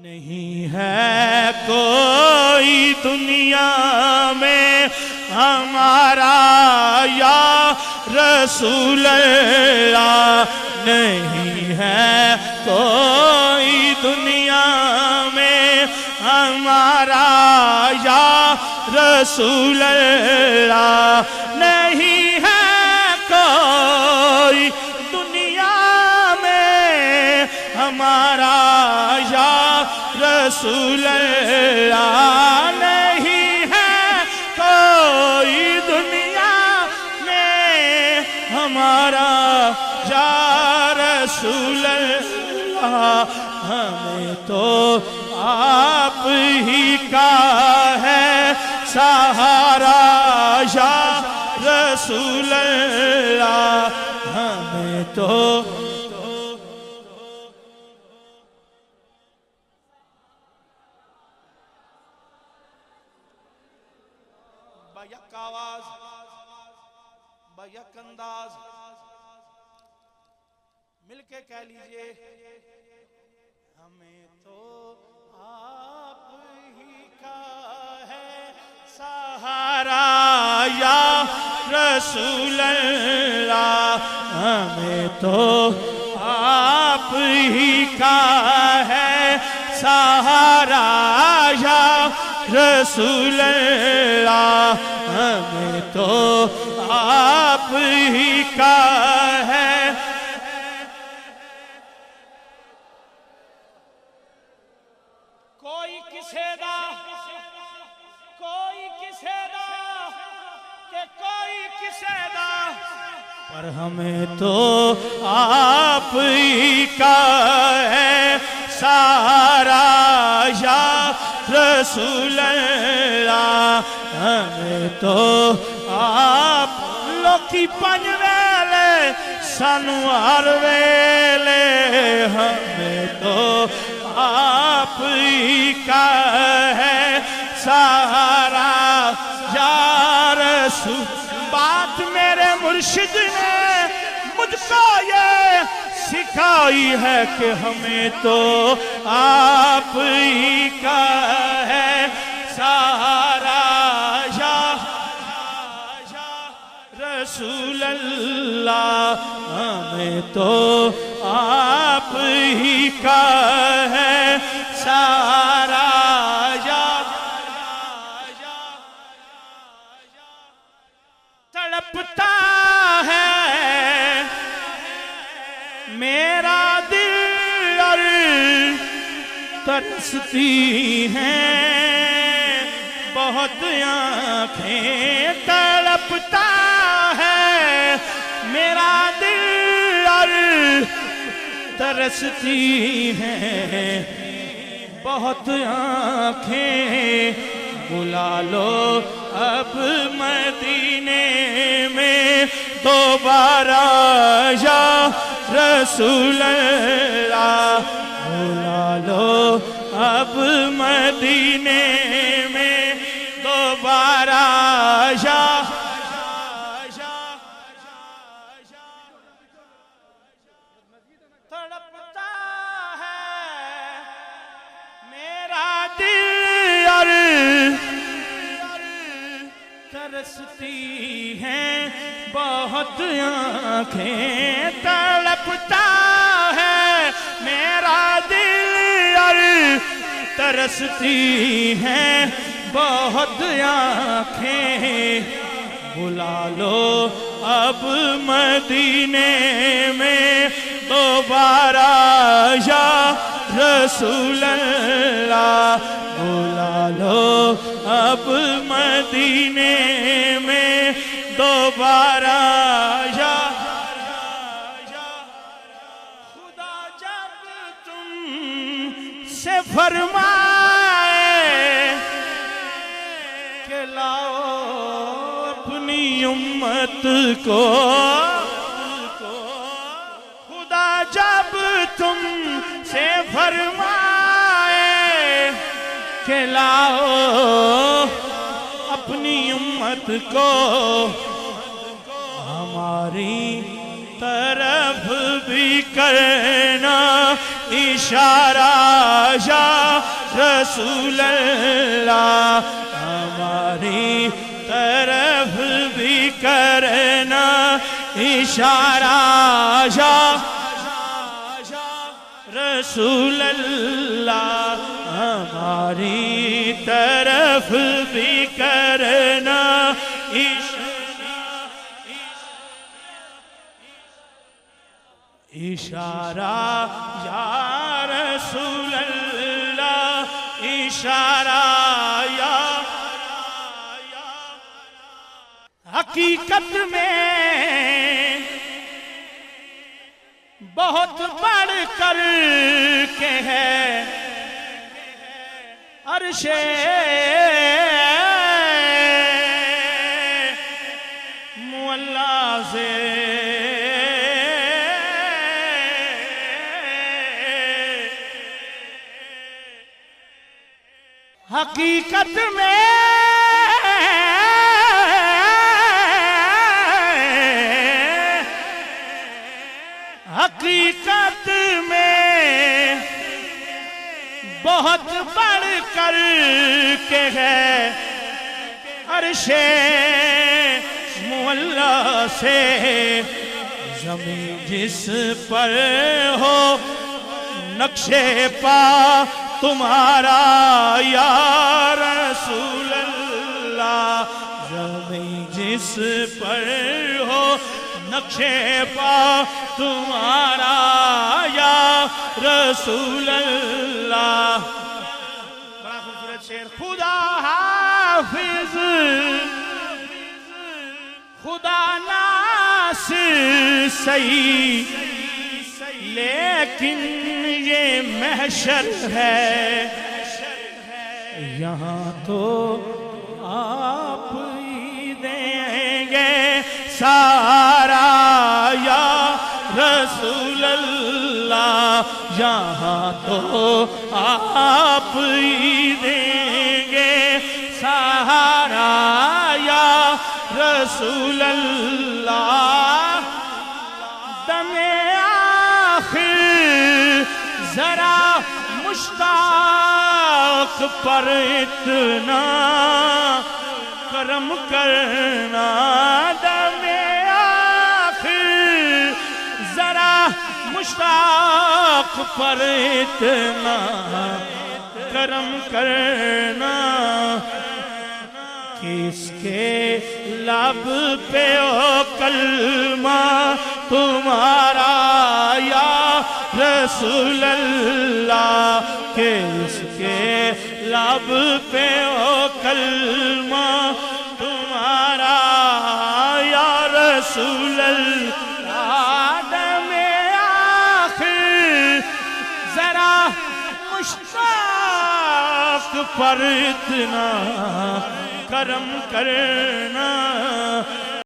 نہیں ہے کوئی دنیا میں ہمارا یا رسول اللہ، نہیں ہے کوئی دنیا میں ہمارا یا رسول اللہ، نہیں ہے کوئی دنیا میں ہمارا یا رسول اللہ، نہیں ہے کوئی دنیا میں ہمارا یا رسول اللہ، ہمیں تو آپ ہی کا ہے سہارا یا رسول اللہ، ہمیں تو بیک آواز بیک انداز مل کے کہہ لیجئے، ہمیں تو آپ ہی کا ہے سہارا یا رسول اللہ، ہمیں تو آپ ہی کا ہے سہارا یا رسول اللہ، ہمیں تو آپ ہی کا ہے۔ کوئی کسے دا کوئی کسے دا کہ کوئی کسے دا، پر ہمیں تو آپ ہی کا ہے سہارا یا رسول اللہ، ہمیں تو آپ لوکی پنج ویلے سانو ہر ویلے، ہمیں تو آپ ہی کا ہے سہارا یا رسول۔ بات میرے مرشد نے مجھ کو یہ سکھائی ہے کہ ہمیں تو آپ ہی کا ہے سہارا یا رسول اللہ، ہمیں تو آپ ہی کا ہے سہارا یا۔ تڑپتا ہے میرا دل اور ترستی ہیں بہت آنکھیں، تڑپتا ہے میرا دل اور ترستی ہیں بہت آنکھیں، بلا لو اب مدینے میں دوبارہ یا رسول اللہ، بلا لو اب مدینے میں دوبارہ یا۔ تڑپتا ہے میرا دل اور ترستی ہیں بہت آنکھیں، تڑپتا ہے میرا دل اور ترستی ہیں بہت آنکھیں، بلا لو اب مدینے میں دوبارہ یا رسول اللہ، بلا لو اب مدینے میں دوبارہ یا۔ خدا جب تم سے فرمائے کہ لاؤ اپنی امت کو، خدا جب تم سے فرمائے کہ لاؤ اپنی امت کو، ہماری طرف بھی کرنا اشارہ یا رسول اللہ ہماری طرف بھی کرنا اشارہ یا رسول اللہ ہماری طرف بھی کرنا اشارہ یا رسول اللہ اشارہ یا حقیقت میں بہت بڑھ کر کے ہے عرش معلیٰ سے حقیقت میں حقیقت میں بہت بڑھ کر کے ہے عرش معلیٰ سے زمین جس پر ہو نقش پا تمہارا یا رسول اللہ زمین جس پر ہو نقش پا تمہارا یا رسول اللہ بڑا خوبصورت شعر خدا حافظ خدا ناصر صحیح لیکن یہ محشر ہے یہاں تو آپ ہی دیں گے سارا یا رسول اللہ یہاں تو آپ ہی دیں گے سہارا یا رسول اللہ دم آخر ذرا مشتاق پر اتنا کرم کرنا دم آخر ذرا مشتاق پر اتنا کرم کرنا کس کے لب پہ ہو کلمہ تمہارا یا رسول اللہ کس کے لب پہ ہو کلمہ تمہارا یا رسول اللہ دم آخر ذرا مشتاق پر اتنا کرم کرنا